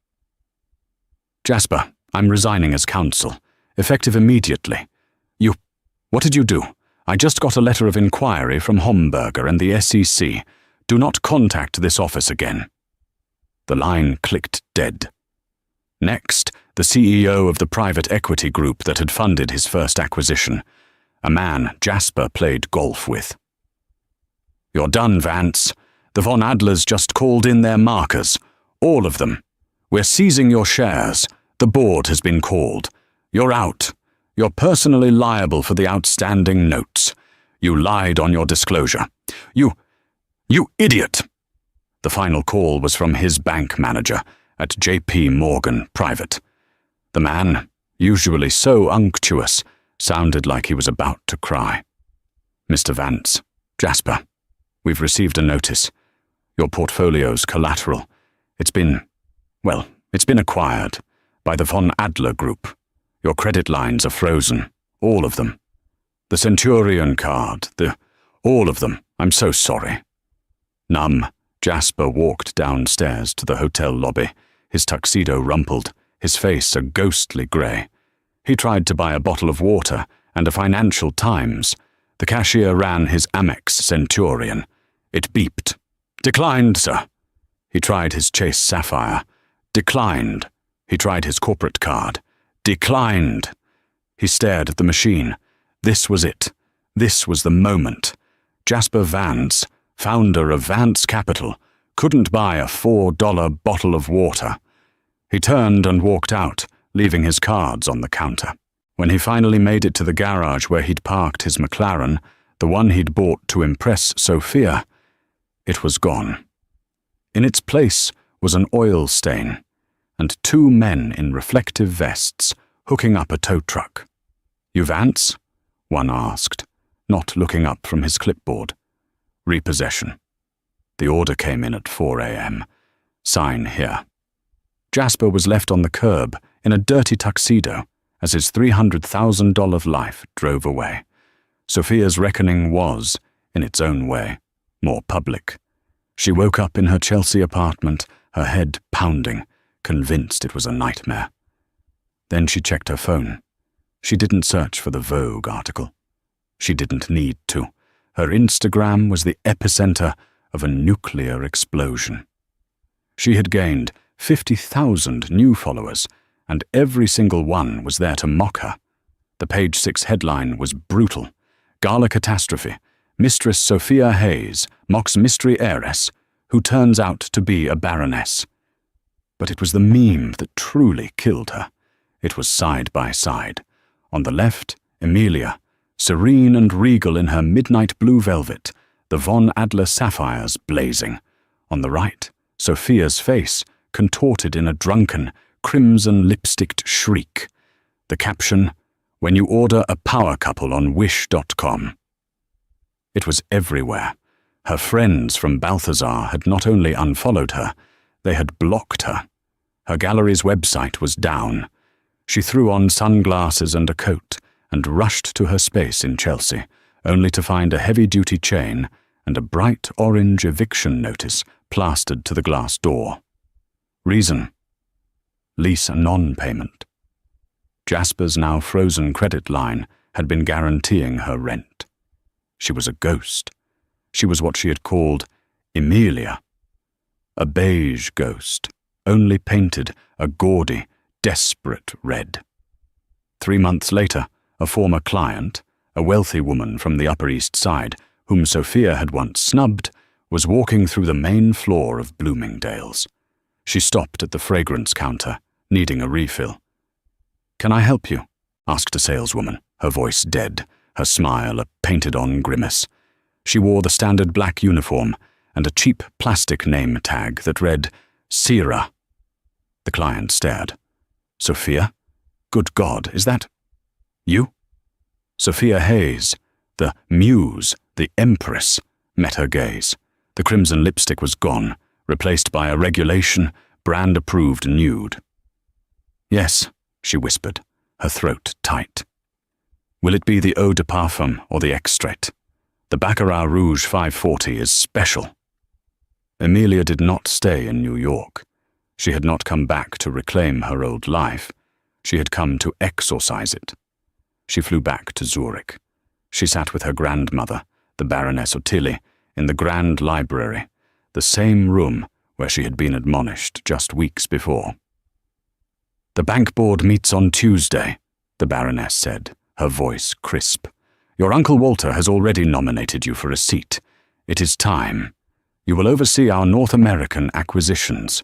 Jasper, I'm resigning as counsel, effective immediately. What did you do? I just got a letter of inquiry from Homburger and the SEC. Do not contact this office again. The line clicked dead. Next, the CEO of the private equity group that had funded his first acquisition, a man Jasper played golf with. You're done, Vance. The von Adlers just called in their markers. All of them. We're seizing your shares. The board has been called. You're out. You're personally liable for the outstanding notes. You lied on your disclosure. You idiot! The final call was from his bank manager at JP Morgan Private. The man, usually so unctuous, sounded like he was about to cry. Mr. Vance, Jasper, we've received a notice. Your portfolio's collateral. It's been Well, it's been acquired by the von Adler Group. Your credit lines are frozen. All of them. The Centurion card, all of them. I'm so sorry. Numb, Jasper walked downstairs to the hotel lobby, his tuxedo rumpled, his face a ghostly grey. He tried to buy a bottle of water and a Financial Times. The cashier ran his Amex Centurion. It beeped. Declined, sir. He tried his Chase Sapphire. Declined. He tried his corporate card. Declined. He stared at the machine. This was it. This was the moment. Jasper Vance, founder of Vance Capital, couldn't buy a $4 bottle of water. He turned and walked out, leaving his cards on the counter. When he finally made it to the garage where he'd parked his McLaren, the one he'd bought to impress Sophia, it was gone. In its place was an oil stain, and two men in reflective vests hooking up a tow truck. You Vance? One asked, not looking up from his clipboard. Repossession. The order came in at 4 a.m. Sign here. Jasper was left on the curb in a dirty tuxedo as his $300,000 life drove away. Sophia's reckoning was, in its own way, more public. She woke up in her Chelsea apartment, her head pounding, convinced it was a nightmare. Then she checked her phone. She didn't search for the Vogue article. She didn't need to. Her Instagram was the epicenter of a nuclear explosion. She had gained 50,000 new followers, and every single one was there to mock her. The Page 6 headline was brutal. Gala catastrophe. Mistress Sophia Hayes mocks mystery heiress who turns out to be a baroness. But it was the meme that truly killed her. It was side by side. On the left, Emilia, serene and regal in her midnight blue velvet, the von Adler sapphires blazing. On the right, Sophia's face, contorted in a drunken, crimson lipsticked shriek. The caption, "When you order a power couple on wish.com." It was everywhere. Her friends from Balthazar had not only unfollowed her, they had blocked her. Her gallery's website was down. She threw on sunglasses and a coat and rushed to her space in Chelsea, only to find a heavy-duty chain and a bright orange eviction notice plastered to the glass door. Reason: lease non-payment. Jasper's now frozen credit line had been guaranteeing her rent. She was a ghost. She was what she had called Emilia. A beige ghost, only painted a gaudy, desperate red. 3 months later, a former client, a wealthy woman from the Upper East Side, whom Sophia had once snubbed, was walking through the main floor of Bloomingdale's. She stopped at the fragrance counter, needing a refill. "Can I help you?" asked a saleswoman, her voice dead, her smile a painted-on grimace. She wore the standard black uniform and a cheap plastic name tag that read, "Sira." The client stared. "Sophia? Good God, is that you?" Sophia Hayes, the muse, the empress, met her gaze. The crimson lipstick was gone, replaced by a regulation, brand-approved nude. "Yes," she whispered, her throat tight. "Will it be the eau de parfum or the extrait? The Baccarat Rouge 540 is special." Emilia did not stay in New York. She had not come back to reclaim her old life. She had come to exorcise it. She flew back to Zurich. She sat with her grandmother, the Baroness Ottilie, in the Grand Library, the same room where she had been admonished just weeks before. "The bank board meets on Tuesday," the Baroness said, her voice crisp. "Your Uncle Walter has already nominated you for a seat. It is time. You will oversee our North American acquisitions."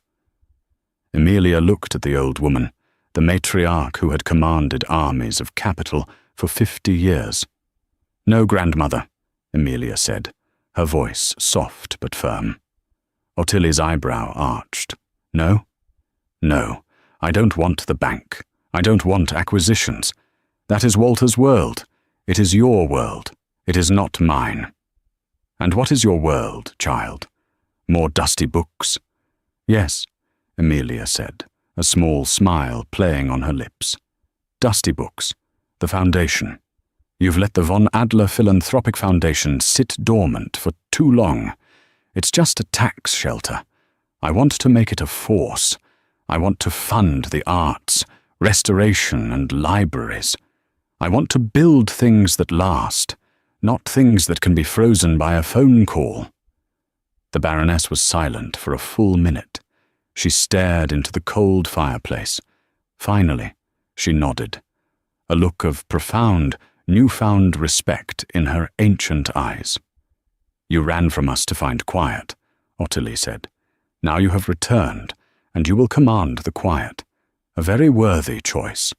Emilia looked at the old woman, the matriarch who had commanded armies of capital for 50 years. "No, grandmother," Emilia said, her voice soft but firm. Ottilie's eyebrow arched. "No? No, I don't want the bank. I don't want acquisitions. That is Walter's world. It is your world. It is not mine." "And what is your world, child? More dusty books?" "Yes." Amelia said, a small smile playing on her lips. "Dusty books. The foundation. You've let the Von Adler Philanthropic Foundation sit dormant for too long. It's just a tax shelter. I want to make it a force. I want to fund the arts, restoration, and libraries. I want to build things that last, not things that can be frozen by a phone call." The Baroness was silent for a full minute. She stared into the cold fireplace. Finally, she nodded, a look of profound, newfound respect in her ancient eyes. "You ran from us to find quiet," Ottilie said. "Now you have returned, and you will command the quiet. A very worthy choice,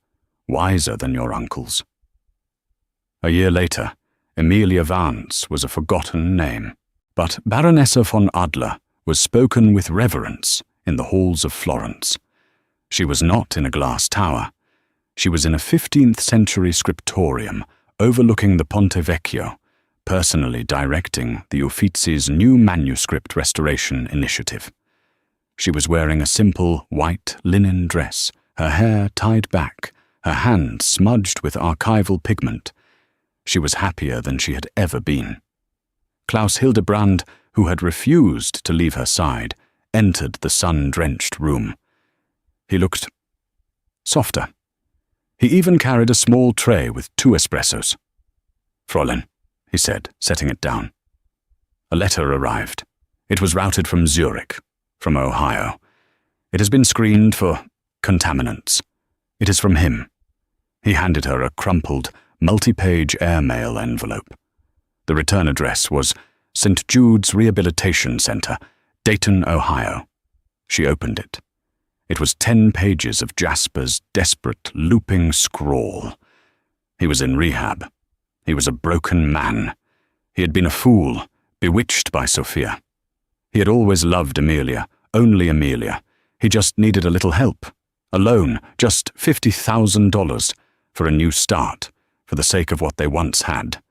wiser than your uncle's." A year later, Amelia Vance was a forgotten name, but Baronessa von Adler was spoken with reverence in the halls of Florence. She was not in a glass tower. She was in a 15th-century scriptorium overlooking the Ponte Vecchio, personally directing the Uffizi's new manuscript restoration initiative. She was wearing a simple white linen dress, her hair tied back, her hands smudged with archival pigment. She was happier than she had ever been. Klaus Hildebrand, who had refused to leave her side, entered the sun-drenched room. He looked softer. He even carried a small tray with 2 espressos. "Fräulein," he said, setting it down. A letter arrived. It was routed from Zurich, from Ohio. It has been screened for contaminants. It is from him. He handed her a crumpled, multi-page airmail envelope. The return address was St. Jude's Rehabilitation Center, Dayton, Ohio. She opened it. It was 10 pages of Jasper's desperate, looping scrawl. He was in rehab. He was a broken man. He had been a fool, bewitched by Sophia. He had always loved Amelia, only Amelia. He just needed a little help, a loan, just $50,000, for a new start, for the sake of what they once had.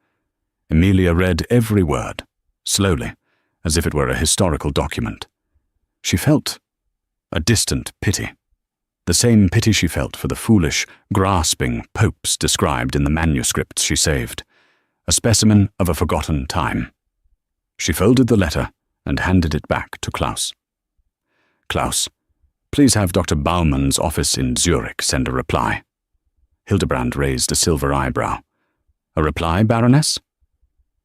Amelia read every word, slowly, as if it were a historical document. She felt a distant pity, the same pity she felt for the foolish, grasping popes described in the manuscripts she saved, a specimen of a forgotten time. She folded the letter and handed it back to Klaus. "Klaus, please have Dr. Baumann's office in Zurich send a reply." Hildebrand raised a silver eyebrow. "A reply, Baroness?"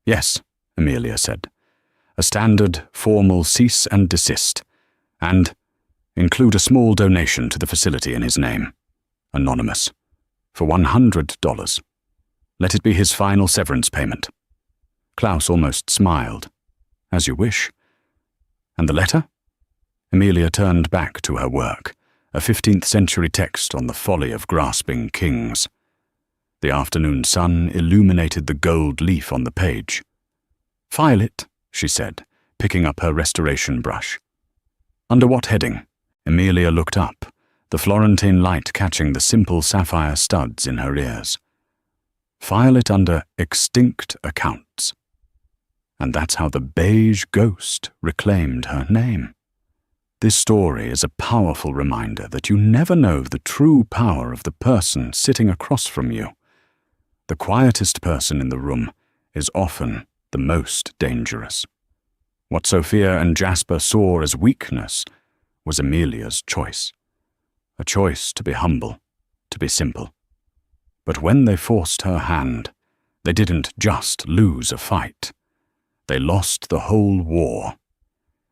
"Yes," Amelia said. "A standard, formal cease and desist, and include a small donation to the facility in his name, anonymous, for $100. Let it be his final severance payment." Klaus almost smiled. "As you wish." "And the letter?" Amelia turned back to her work, a 15th-century text on the folly of grasping kings. The afternoon sun illuminated the gold leaf on the page. "File it," she said, picking up her restoration brush. "Under what heading?" Amelia looked up, the Florentine light catching the simple sapphire studs in her ears. "File it under extinct accounts." And that's how the beige ghost reclaimed her name. This story is a powerful reminder that you never know the true power of the person sitting across from you. The quietest person in the room is often the most dangerous. What Sophia and Jasper saw as weakness was Amelia's choice. A choice to be humble, to be simple. But when they forced her hand, they didn't just lose a fight. They lost the whole war.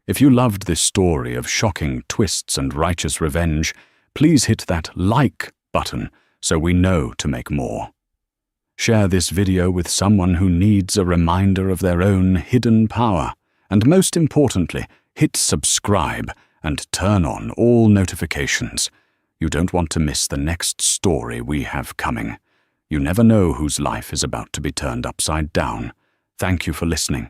If you loved this story of shocking twists and righteous revenge, please hit that like button so we know to make more. Share this video with someone who needs a reminder of their own hidden power. And most importantly, hit subscribe and turn on all notifications. You don't want to miss the next story we have coming. You never know whose life is about to be turned upside down. Thank you for listening.